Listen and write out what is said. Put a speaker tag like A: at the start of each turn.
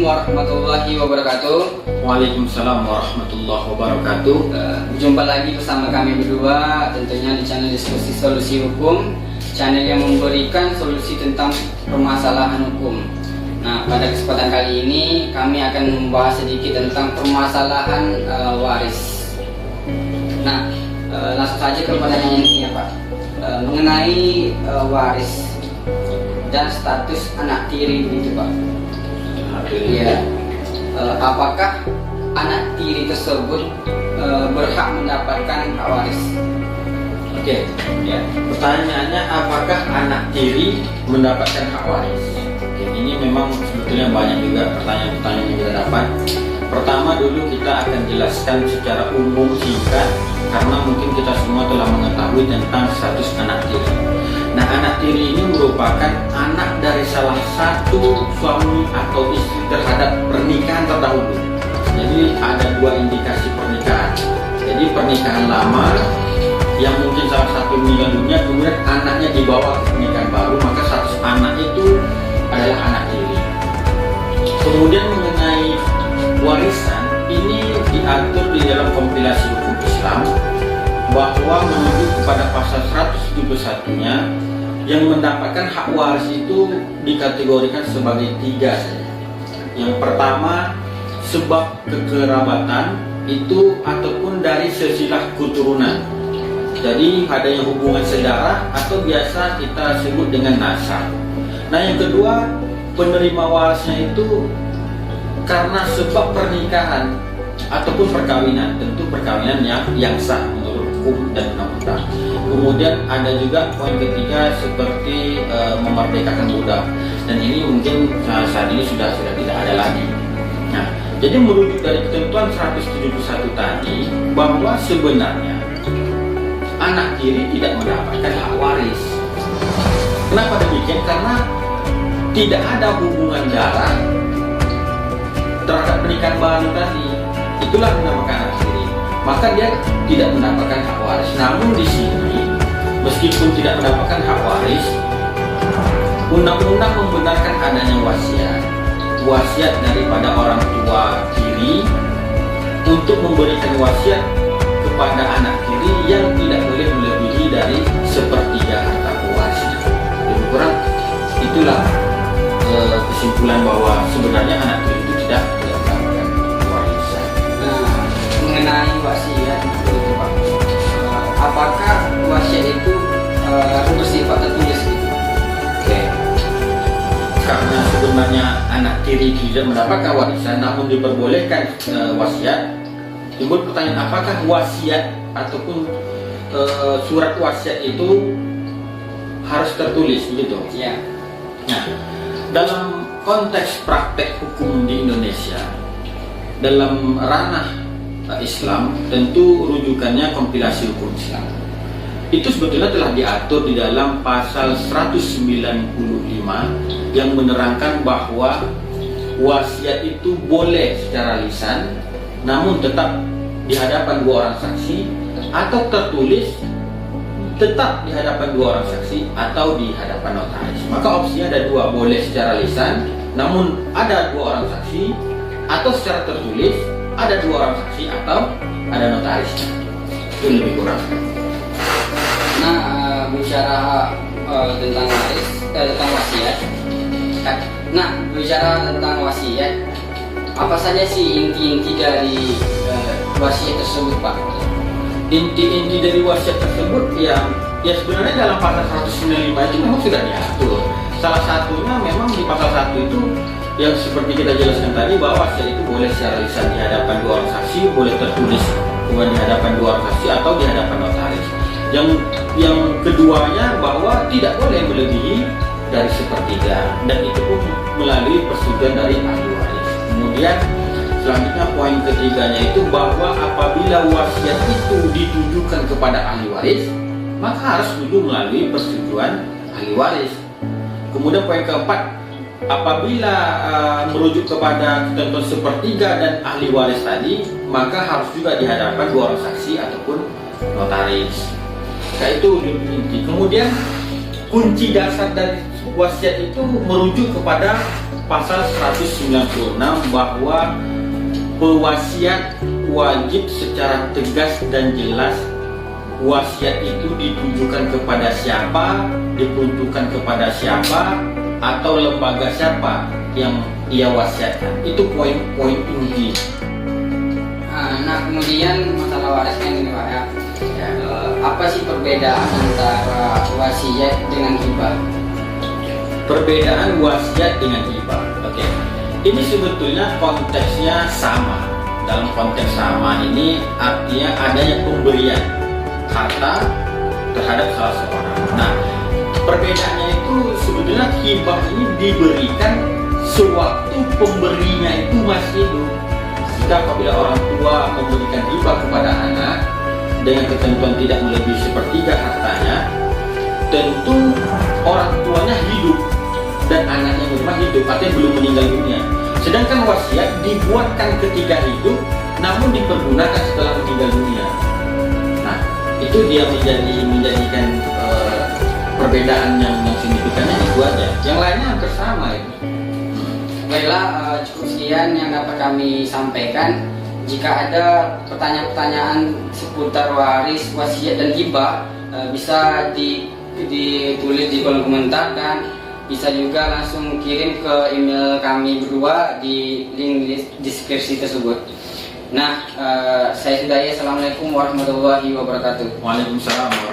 A: warahmatullahi wabarakatuh.
B: Waalaikumsalam warahmatullahi wabarakatuh.
A: Jumpa lagi bersama kami berdua, tentunya di channel Diskusi Solusi Hukum, channel yang memberikan solusi tentang permasalahan hukum. Nah, pada kesempatan kali ini kami akan membahas sedikit tentang permasalahan waris. Nah, langsung saja ke pertanyaan ini ya Pak, mengenai waris dan status anak tiri begitu Pak. Ya, apakah anak tiri tersebut berhak mendapatkan hak waris?
B: Oke, ya. Pertanyaannya apakah anak tiri mendapatkan hak waris? Oke, ini memang sebetulnya banyak juga pertanyaan-pertanyaan yang kita dapat. Pertama dulu kita akan jelaskan secara umum singkat, karena mungkin kita semua telah mengetahui tentang status anak tiri. Nah, anak tiri ini merupakan anak dari salah satu suami atau istri terhadap pernikahan terdahulu. Jadi ada dua indikasi pernikahan. Jadi pernikahan lama yang mungkin salah satu meninggal dunia, kemudian anaknya dibawa ke pernikahan baru, maka status anak itu adalah anak tiri. Kemudian mengenai warisan, ini diatur di dalam kompilasi hukum Islam, bahwa menuju kepada pasal 171-nya yang mendapatkan hak waris itu dikategorikan sebagai tiga. Yang pertama, sebab kekerabatan itu ataupun dari silsilah keturunan. Jadi ada yang hubungan saudara atau biasa kita sebut dengan nasab. Nah, yang kedua, penerima warisnya itu karena sebab pernikahan ataupun perkawinan, tentu perkawinan yang sah menurut hukum dan undang-undang. Kemudian ada juga poin ketiga seperti memerdekakan budak, dan ini mungkin saat ini sudah tidak ada lagi. Nah, jadi merujuk dari ketentuan 171 tadi bahwa sebenarnya anak tiri tidak mendapatkan hak waris. Kenapa demikian? Karena tidak ada hubungan darah terhadap pernikahan baru tadi. Itulah dinamakan anak tiri. Maka dia tidak mendapatkan hak waris. Namun di sini, meskipun tidak mendapatkan hak waris, undang-undang membenarkan adanya wasiat daripada orang tua tiri untuk memberikan wasiat kepada anak tiri yang tidak boleh melebihi dari sepertiga harta warisnya. Lebih kurang itulah kesimpulan bahwa sebenarnya anak tiri itu tidak mendapatkan warisan.
A: Mengenai wasiat itu Pak, apakah wasiat itu harus bersifat tertulis gitu?
B: Oke. Karena sebenarnya anak tiri tidak mendapatkan warisan, namun diperbolehkan wasiat. Timbul pertanyaan, apakah wasiat ataupun surat wasiat itu harus tertulis begitu?
A: Ya.
B: Nah, dalam konteks praktek hukum di Indonesia, dalam ranah Islam, tentu rujukannya kompilasi hukum Islam. Itu sebetulnya telah diatur di dalam pasal 195 yang menerangkan bahwa wasiat itu boleh secara lisan, namun tetap di hadapan dua orang saksi, atau tertulis tetap di hadapan dua orang saksi atau di hadapan notaris. Maka opsinya ada dua, boleh secara lisan namun ada dua orang saksi, atau secara tertulis ada dua orang saksi atau ada notaris. Itu lebih kurang.
A: Nah, bicara tentang waris, tentang wasiat. Nah, bicara tentang wasiat, apa saja sih inti-inti dari wasiat tersebut Pak?
B: Inti-inti dari wasiat tersebut ya sebenarnya dalam pasal 195 itu memang sudah diatur. Salah satunya memang di pasal 1 itu yang seperti kita jelaskan tadi, bahwa wasiat itu boleh secara lisan di hadapan dua orang saksi, boleh tertulis kemudian di hadapan dua orang saksi atau di hadapan notaris. Yang keduanya bahwa tidak boleh melebihi dari sepertiga, dan itu pun melalui persetujuan dari ahli waris. Kemudian selanjutnya poin ketiganya itu bahwa apabila wasiat itu ditujukan kepada ahli waris, maka harus dulu melalui persetujuan ahli waris. Kemudian poin keempat, apabila merujuk kepada ketentuan sepertiga dan ahli waris tadi, maka harus juga di hadapan dua orang saksi ataupun notaris. Nah, itu inti. Kemudian kunci dasar dari wasiat itu merujuk kepada pasal 196 bahwa pewasiat wajib secara tegas dan jelas. Wasiat itu ditujukan kepada siapa, diperuntukkan kepada siapa, atau lembaga siapa yang ia wasiatkan. Itu poin-poin inti.
A: Nah, kemudian masalah waris kan ini Pak ya. Apa sih perbedaan antara wasiat dengan hibah?
B: Perbedaan wasiat dengan hibah. Oke. Ini sebetulnya konteksnya sama. Dalam konteks sama ini artinya adanya pemberian harta terhadap salah seorang. Nah, perbedaannya itu sebetulnya hibah ini diberikan sewaktu pemberinya itu masih hidup. Jika apabila orang tua memberikan hibah kepada anak dengan ketentuan tidak melebihi sepertiga hartanya, tentu orang tuanya hidup dan anaknya memang hidup, artinya belum meninggal dunia. Sedangkan wasiat dibuatkan ketika hidup, namun dipergunakan setelah meninggal dunia. Nah, itu dia menjadikan perbedaan yang signifikannya itu aja. Yang lainnya hampir sama itu.
A: Baiklah, cukup sekian yang dapat kami sampaikan. Jika ada pertanyaan-pertanyaan seputar waris, wasiat dan hibah, bisa ditulis di kolom komentar dan bisa juga langsung kirim ke email kami berdua di link deskripsi tersebut. Nah, saya sudahi. Assalamualaikum warahmatullahi wabarakatuh.
B: Waalaikumsalam warahmatullahi wabarakatuh.